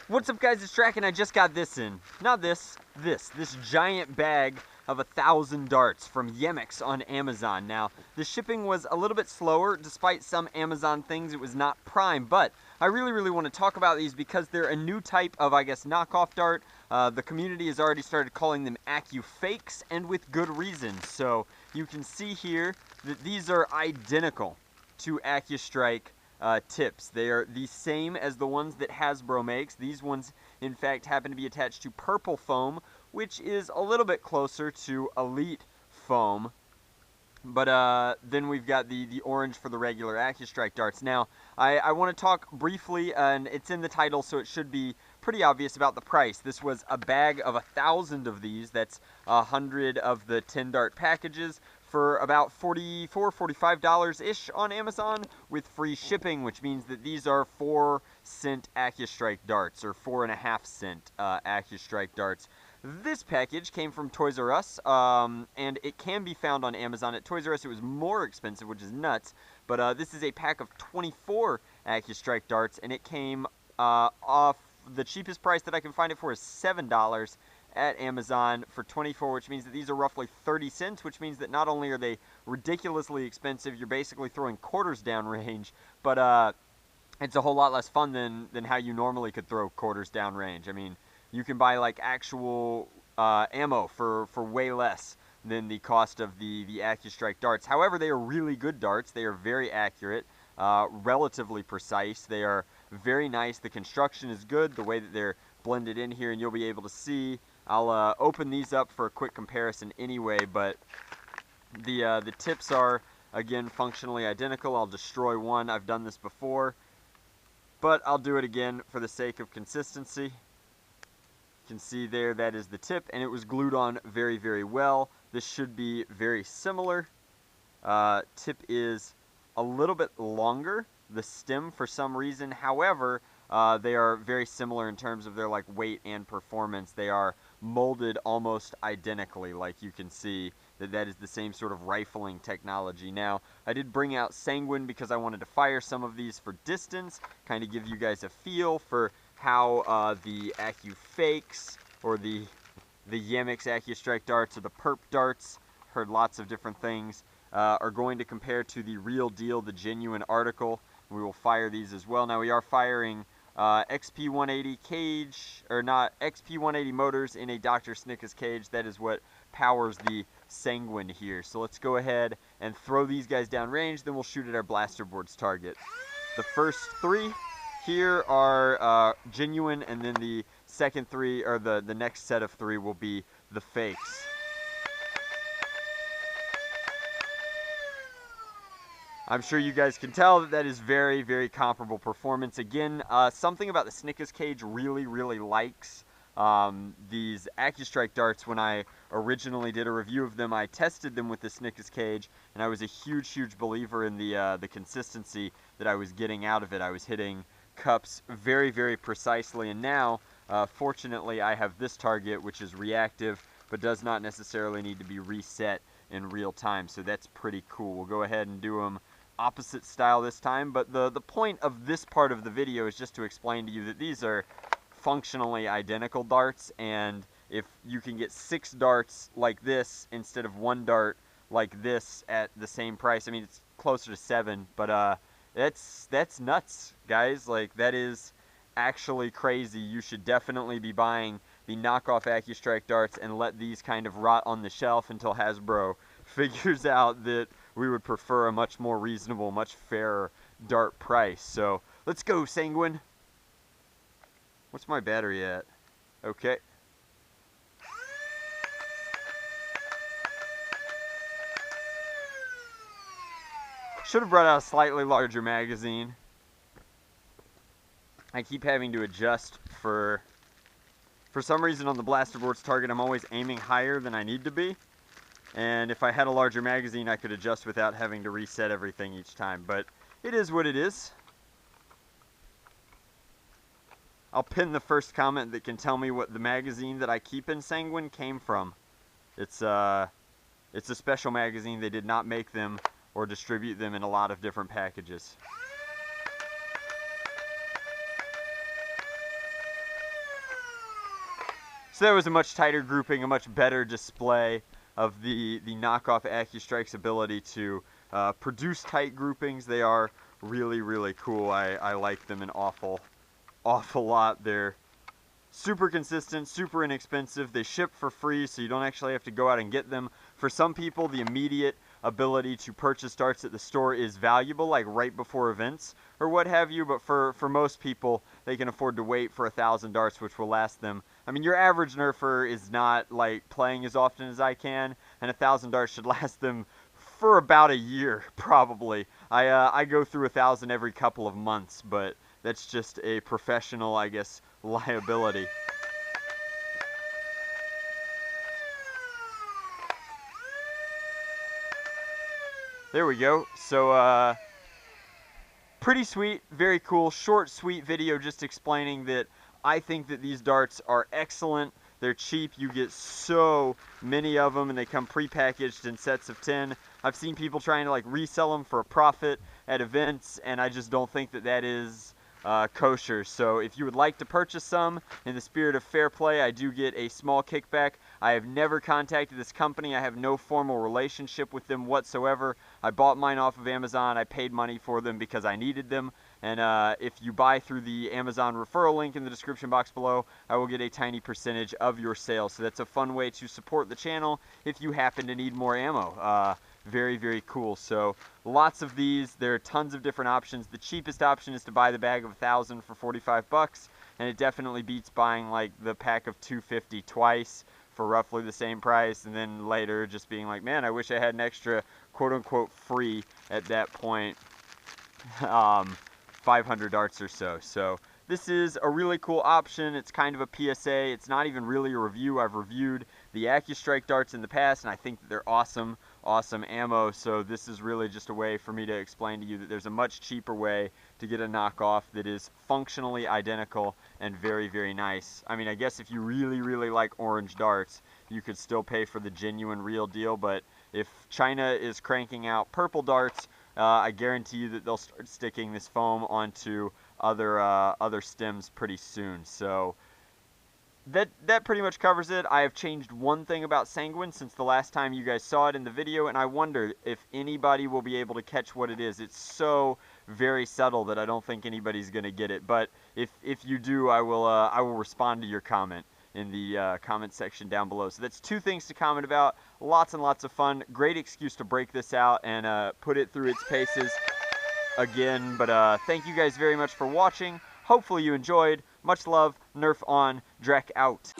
What's up guys, it's Drac and I just got this in. Not this giant bag of 1,000 darts from Yemex on Amazon. Now, the shipping was a little bit slower. Despite some Amazon things, it was not Prime, but I really want to talk about these because they're a new type of, I guess, knockoff dart. The community has already started calling them Accufakes, and with good reason. So, you can see here that these are identical to Accustrike tips. They are the same as the ones that Hasbro makes. These ones, in fact, happen to be attached to purple foam, which is a little bit closer to elite foam. But then we've got the orange for the regular Accustrike darts. Now, I want to talk briefly, and it's in the title, so it should be pretty obvious about the price. This was a bag of 1,000 of these. That's 100 of the 10 dart packages for about $44, $45-ish on Amazon with free shipping, which means that these are 4-cent Accustrike darts, or 4.5-cent Accustrike darts. This package came from Toys R Us, and it can be found on Amazon. At Toys R Us, it was more expensive, which is nuts, but this is a pack of 24 Accustrike darts, and it came off the cheapest price that I can find it for is $7 at Amazon for 24, which means that these are roughly 30 cents, which means that not only are they ridiculously expensive, you're basically throwing quarters down range, but it's a whole lot less fun than how you normally could throw quarters down range. I mean, you can buy like actual ammo for way less than the cost of the Accustrike darts. However, they are really good darts. They are very accurate, relatively precise. They are very nice. The construction is good, the way that they're blended in here, and you'll be able to see. I'll open these up for a quick comparison anyway, but the tips are, again, functionally identical. I'll destroy one. I've done this before, but I'll do it again for the sake of consistency. You can see there, that is the tip, and it was glued on very well. This should be very similar. Tip is a little bit longer, the stem for some reason. However, they are very similar in terms of their like weight and performance. They are molded almost identically, like you can see that is the same sort of rifling technology. Now, I did bring out Sanguine because I wanted to fire some of these for distance, kind of give you guys a feel for how the Accufakes or the Yemex Accustrike darts or the perp darts, heard lots of different things, are going to compare to the real deal, the genuine article. We will fire these as well. Now, we are firing XP180 cage, or not, XP180 motors in a Dr. Snicker's cage. That is what powers the Sanguine here. So let's go ahead and throw these guys down range, then we'll shoot at our blaster board's target. The first three here are genuine, and then the second three, or the next set of three, will be the fakes. I'm sure you guys can tell that is very comparable performance. Again, something about the Snicker's cage really likes these Accustrike darts. When I originally did a review of them, I tested them with the Snicker's cage, and I was a huge believer in the consistency that I was getting out of it. I was hitting cups very precisely, and now, fortunately, I have this target, which is reactive, but does not necessarily need to be reset in real time, so that's pretty cool. We'll go ahead and do them opposite style this time, but the point of this part of the video is just to explain to you that these are functionally identical darts, and if you can get 6 darts like this instead of 1 dart like this at the same price, I mean, it's closer to 7, but that's nuts, guys. Like, that is actually crazy. You should definitely be buying the knockoff Accustrike darts and let these kind of rot on the shelf until Hasbro figures out that we would prefer a much more reasonable, much fairer dart price. So let's go, Sanguine. What's my battery at? Okay. Should have brought out a slightly larger magazine. I keep having to adjust for some reason on the blaster board's target. I'm always aiming higher than I need to be. And if I had a larger magazine, I could adjust without having to reset everything each time. But it is what it is. I'll pin the first comment that can tell me what the magazine that I keep in Sanguine came from. It's a special magazine. They did not make them or distribute them in a lot of different packages. So that was a much tighter grouping, a much better display of the knockoff Accustrike's ability to produce tight groupings. They are really, really cool. I like them an awful lot. They're super consistent, super inexpensive. They ship for free, so you don't actually have to go out and get them. For some people, the immediate ability to purchase darts at the store is valuable, like right before events or what have you, but for most people, they can afford to wait for 1,000 darts, which will last them. I mean, your average nerfer is not like playing as often as I can, and 1,000 darts should last them for about a year, probably. I go through 1,000 every couple of months, but that's just a professional, I guess, liability. There we go. So, pretty sweet, very cool, short, sweet video just explaining that I think that these darts are excellent. They're cheap. You get so many of them, and they come pre-packaged in sets of 10. I've seen people trying to like resell them for a profit at events, and I just don't think that that is kosher. So if you would like to purchase some, in the spirit of fair play, I do get a small kickback. I have never contacted this company. I have no formal relationship with them whatsoever. I bought mine off of Amazon. I paid money for them because I needed them. And if you buy through the Amazon referral link in the description box below, I will get a tiny percentage of your sales. So that's a fun way to support the channel if you happen to need more ammo. Very, very cool. So lots of these. There are tons of different options. The cheapest option is to buy the bag of 1,000 for 45 bucks, and it definitely beats buying like the pack of 250 twice for roughly the same price, and then later just being like, man, I wish I had an extra quote-unquote free at that point 500 darts or so. So this is a really cool option. It's kind of a PSA. It's not even really a review. I've reviewed the Accustrike darts in the past, and I think that they're awesome ammo. So this is really just a way for me to explain to you that there's a much cheaper way to get a knockoff that is functionally identical and very, very nice. I mean, I guess if you really, really like orange darts, you could still pay for the genuine real deal, but if China is cranking out purple darts, I guarantee you that they'll start sticking this foam onto other stems pretty soon. So that pretty much covers it. I have changed one thing about Sanguine since the last time you guys saw it in the video, and I wonder if anybody will be able to catch what it is. It's so very subtle that I don't think anybody's gonna get it. But if you do, I will respond to your comment in the comment section down below. So that's two things to comment about. Lots and lots of fun. Great excuse to break this out and put it through its paces again. But thank you guys very much for watching. Hopefully you enjoyed. Much love. Nerf on. Drac out.